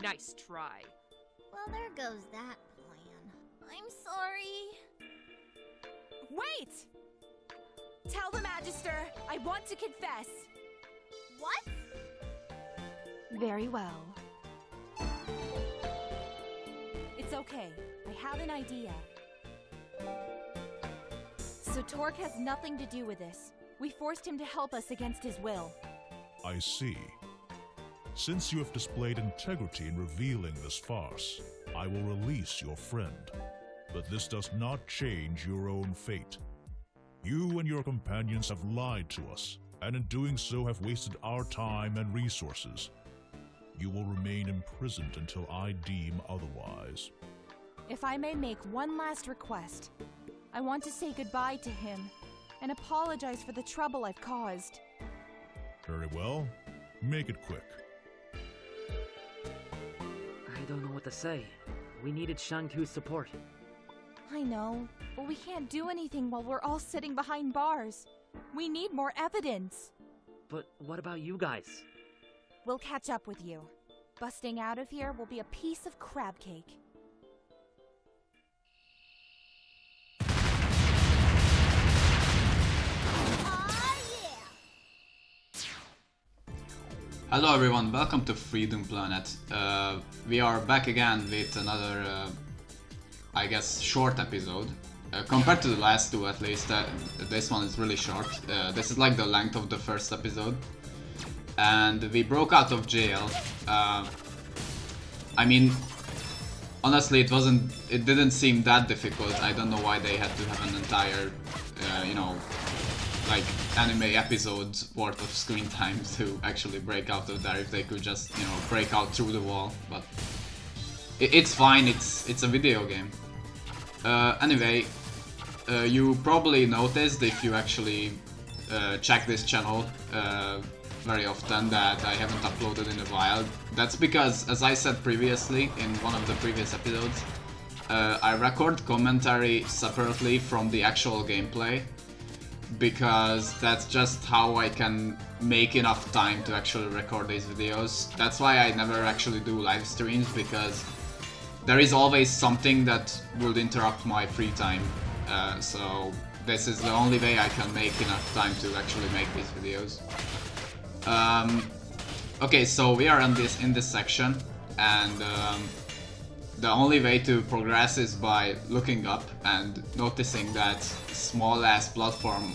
Nice try. Well, there goes that plan. I'm sorry. Wait! Tell the Magister, I want to confess. What? Very well. It's okay. I have an idea. So Torque has nothing to do with this. We forced him to help us against his will. I see. Since you have displayed integrity in revealing this farce, I will release your friend. But this does not change your own fate. You and your companions have lied to us, and in doing so have wasted our time and resources. You will remain imprisoned until I deem otherwise. If I may make one last request, I want to say goodbye to him and apologize for the trouble I've caused. Very well. Make it quick. I don't know what to say. We needed Shang-Tu's support. I know, but we can't do anything while we're all sitting behind bars. We need more evidence. But what about you guys? We'll catch up with you. Busting out of here will be a piece of crab cake. Hello everyone, welcome to Freedom Planet. We are back again with another, I guess, short episode. Compared to the last two at least, this one is really short. This is like the length of the first episode. And we broke out of jail. I mean, honestly it didn't seem that difficult. I don't know why they had to have an entire, you know, like anime episodes worth of screen time to actually break out of there if they could just, you know, break out through the wall. But it's fine, it's a video game. Anyway, you probably noticed if you actually check this channel very often that I haven't uploaded in a while. That's because, as I said previously in one of the previous episodes, I record commentary separately from the actual gameplay, because that's just how I can make enough time to actually record these videos. That's why I never actually do live streams, because there is always something that would interrupt my free time. So this is the only way I can make enough time to actually make these videos. Okay, so we are in this section, and the only way to progress is by looking up and noticing that small ass platform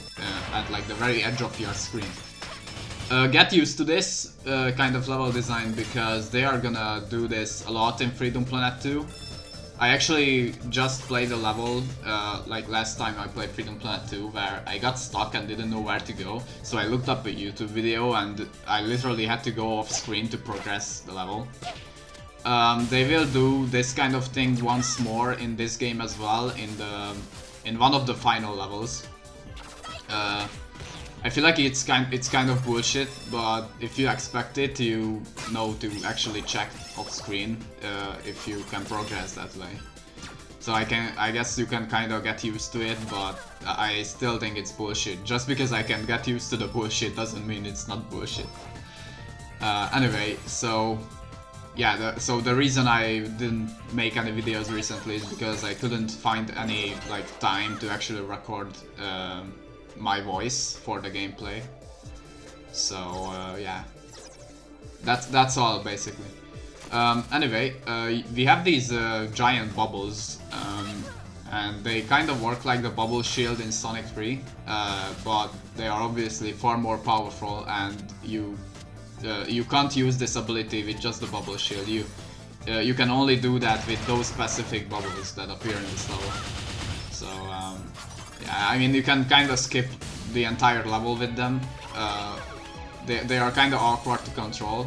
at like the very edge of your screen. Get used to this kind of level design, because they are gonna do this a lot in Freedom Planet 2. I actually just played a level like last time I played Freedom Planet 2 where I got stuck and didn't know where to go, so I looked up a YouTube video and I literally had to go off screen to progress the level. They will do this kind of thing once more in this game as well, in one of the final levels. I feel like it's kind of bullshit, but if you expect it, you know to actually check off screen if you can progress that way. So I guess you can kind of get used to it, but I still think it's bullshit. Just because I can get used to the bullshit doesn't mean it's not bullshit. Anyway, so yeah, so the reason I didn't make any videos recently is because I couldn't find any like time to actually record my voice for the gameplay. So yeah, that's all basically. Anyway, we have these giant bubbles, and they kind of work like the bubble shield in Sonic 3, but they are obviously far more powerful, and you can't use this ability with just the bubble shield. You can only do that with those specific bubbles that appear in this level. So yeah, I mean, you can kind of skip the entire level with them. They are kind of awkward to control,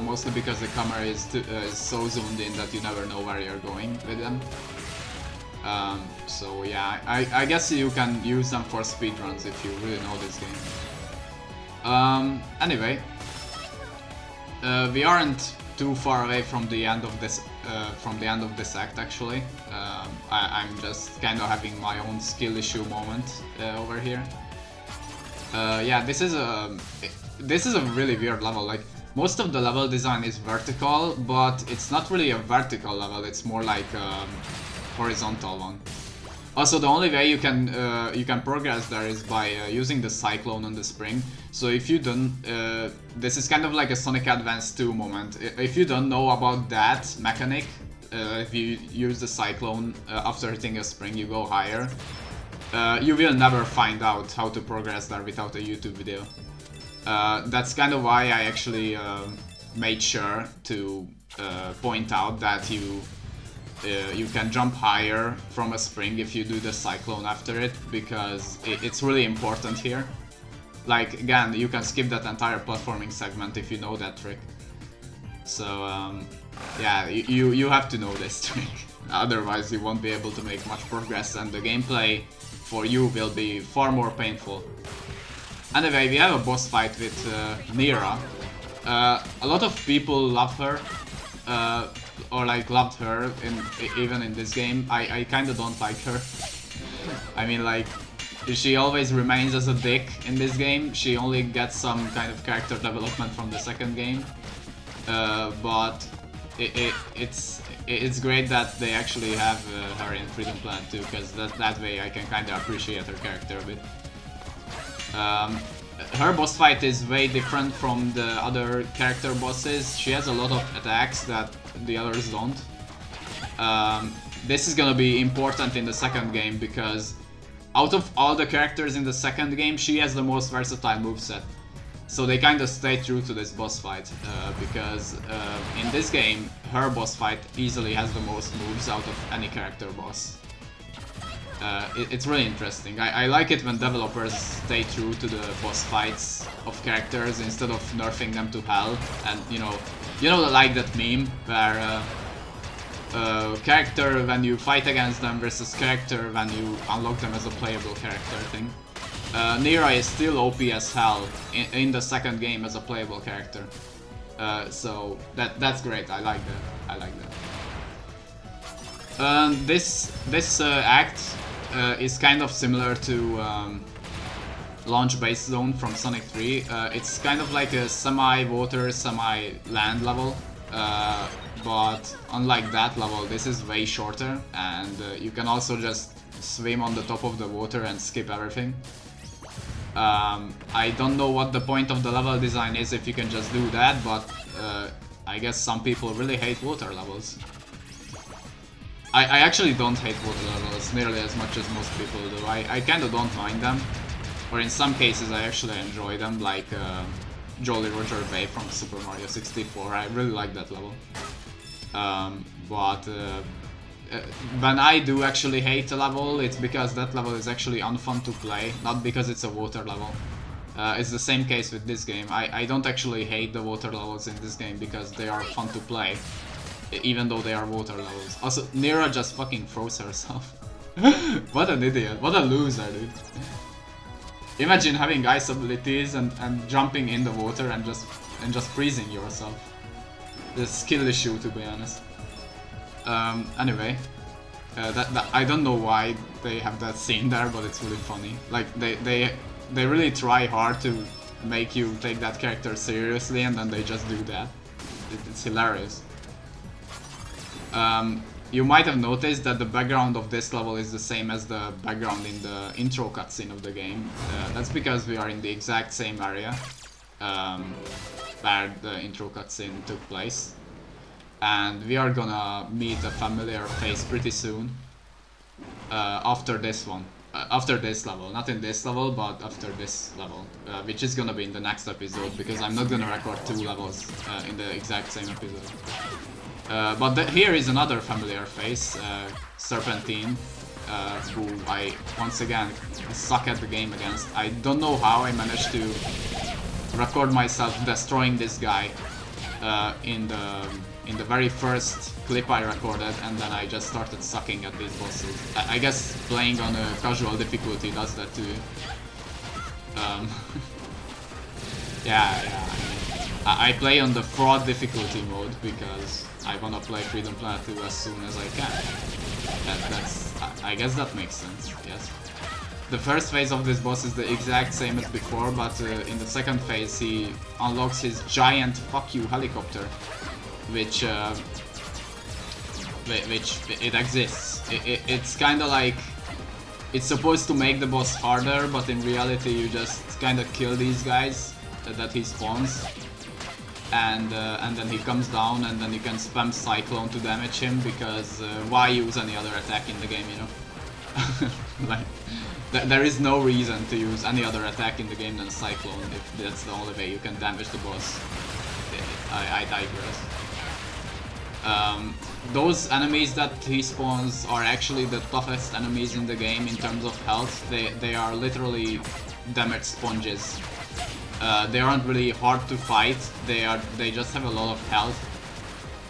mostly because the camera is so zoomed in that you never know where you're going with them. So yeah, I guess you can use them for speedruns if you really know this game. Anyway, we aren't too far away from the end of this act actually. I'm just kind of having my own skill issue moment over here. Yeah, this is a really weird level. Like, most of the level design is vertical, but it's not really a vertical level, it's more like a horizontal one. Also, the only way you can progress there is by using the cyclone on the spring. So if you don't, this is kind of like a Sonic Advance 2 moment. If you don't know about that mechanic, if you use the cyclone after hitting a spring, you go higher. You will never find out how to progress there without a YouTube video. That's kind of why I actually made sure to point out that you can jump higher from a spring if you do the cyclone after it, because it's really important here. Like, again, you can skip that entire platforming segment if you know that trick. So, yeah, you have to know this trick. Otherwise, you won't be able to make much progress, and the gameplay for you will be far more painful. Anyway, we have a boss fight with Nira. A lot of people love her. Or like loved her even in this game. I kinda don't like her. I mean, like, she always remains as a dick in this game. She only gets some kind of character development from the second game. But it's great that they actually have her in Freedom Planet 2, because that way I can kinda appreciate her character a bit. Her boss fight is way different from the other character bosses. She has a lot of attacks that the others don't. This is gonna be important in the second game, because out of all the characters in the second game, she has the most versatile moveset. So they kind of stay true to this boss fight, because in this game, her boss fight easily has the most moves out of any character boss. It's really interesting. I like it when developers stay true to the boss fights of characters instead of nerfing them to hell. And you know, like that meme where character when you fight against them versus character when you unlock them as a playable character thing. Nira is still OP as hell in the second game as a playable character. So that's great. I like that. I like that. This act is kind of similar to Launch Base Zone from Sonic 3. It's kind of like a semi-water, semi-land level, but unlike that level, this is way shorter, and you can also just swim on the top of the water and skip everything. I don't know what the point of the level design is if you can just do that, but I guess some people really hate water levels. I actually don't hate water levels nearly as much as most people do. I kinda don't mind them, or in some cases I actually enjoy them, like Jolly Roger Bay from Super Mario 64. I really like that level. But when I do actually hate a level, it's because that level is actually unfun to play, not because it's a water level. It's the same case with this game. I don't actually hate the water levels in this game because they are fun to play, even though they are water levels. Also, Nira just fucking froze herself. What an idiot. What a loser, dude. Imagine having ice abilities and jumping in the water and just freezing yourself. The skill issue, to be honest. Anyway, I don't know why they have that scene there, but it's really funny. Like, they really try hard to make you take that character seriously, and then they just do that. It's hilarious. You might have noticed that the background of this level is the same as the background in the intro cutscene of the game. That's because we are in the exact same area where the intro cutscene took place. And we are gonna meet a familiar face pretty soon after this one. After this level, not in this level, but after this level, which is gonna be in the next episode, because I'm not gonna record 2 levels in the exact same episode. But here is another familiar face, Serpentine, who I once again suck at the game against. I don't know how I managed to record myself destroying this guy in the very first clip I recorded, and then I just started sucking at these bosses. I guess playing on a casual difficulty does that too. Yeah. I play on the fraud difficulty mode because I wanna play Freedom Planet 2 as soon as I can. I guess that makes sense, yes. The first phase of this boss is the exact same as before, but in the second phase he unlocks his giant fuck you helicopter, which it exists. It's kind of like, it's supposed to make the boss harder, but in reality you just kind of kill these guys that he spawns, and then he comes down, and then you can spam Cyclone to damage him, because why use any other attack in the game, you know? Like, there is no reason to use any other attack in the game than Cyclone if that's the only way you can damage the boss. I digress. Those enemies that he spawns are actually the toughest enemies in the game in terms of health. They are literally damage sponges. They aren't really hard to fight. They just have a lot of health,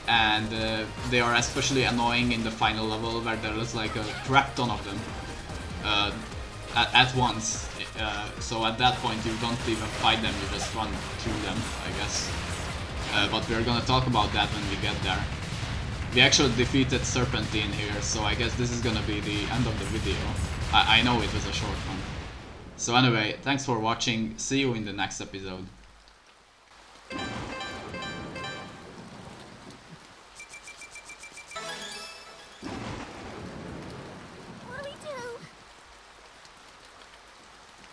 and they are especially annoying in the final level where there is like a crap ton of them at once. So at that point you don't even fight them, you just run through them, I guess. But we're gonna talk about that when we get there. We actually defeated Serpentine here, so I guess this is gonna be the end of the video. I know it was a short one. So anyway, thanks for watching, see you in the next episode. What do we do?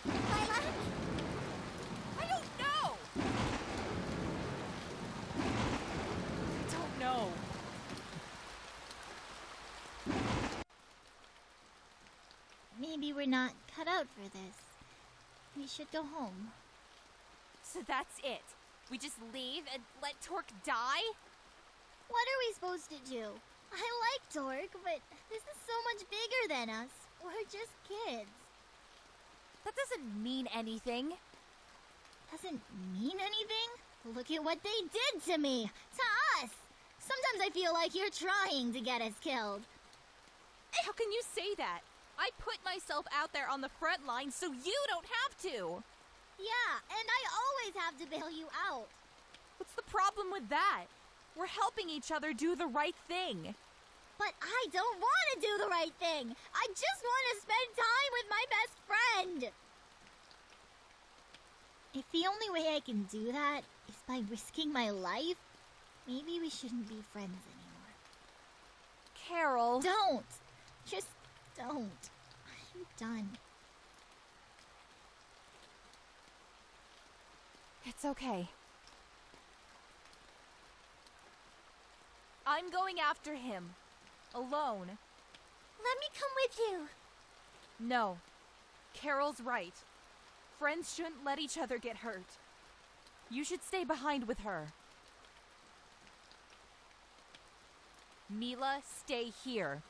Violet? I don't know! I don't know. Maybe we're not cut out for this. We should go home. So that's it? We just leave and let Torque die? What are we supposed to do? I like Torque, but this is so much bigger than us. We're just kids. That doesn't mean anything. Doesn't mean anything? Look at what they did to me! To us! Sometimes I feel like you're trying to get us killed. How can you say that? I put myself out there on the front line so you don't have to! Yeah, and I always have to bail you out. What's the problem with that? We're helping each other do the right thing. But I don't want to do the right thing! I just want to spend time with my best friend! If the only way I can do that is by risking my life, maybe we shouldn't be friends anymore. Carol... Don't! Just don't. I'm done. It's okay. I'm going after him. Alone. Let me come with you. No. Carol's right. Friends shouldn't let each other get hurt. You should stay behind with her. Mila, stay here.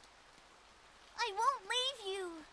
I won't leave you.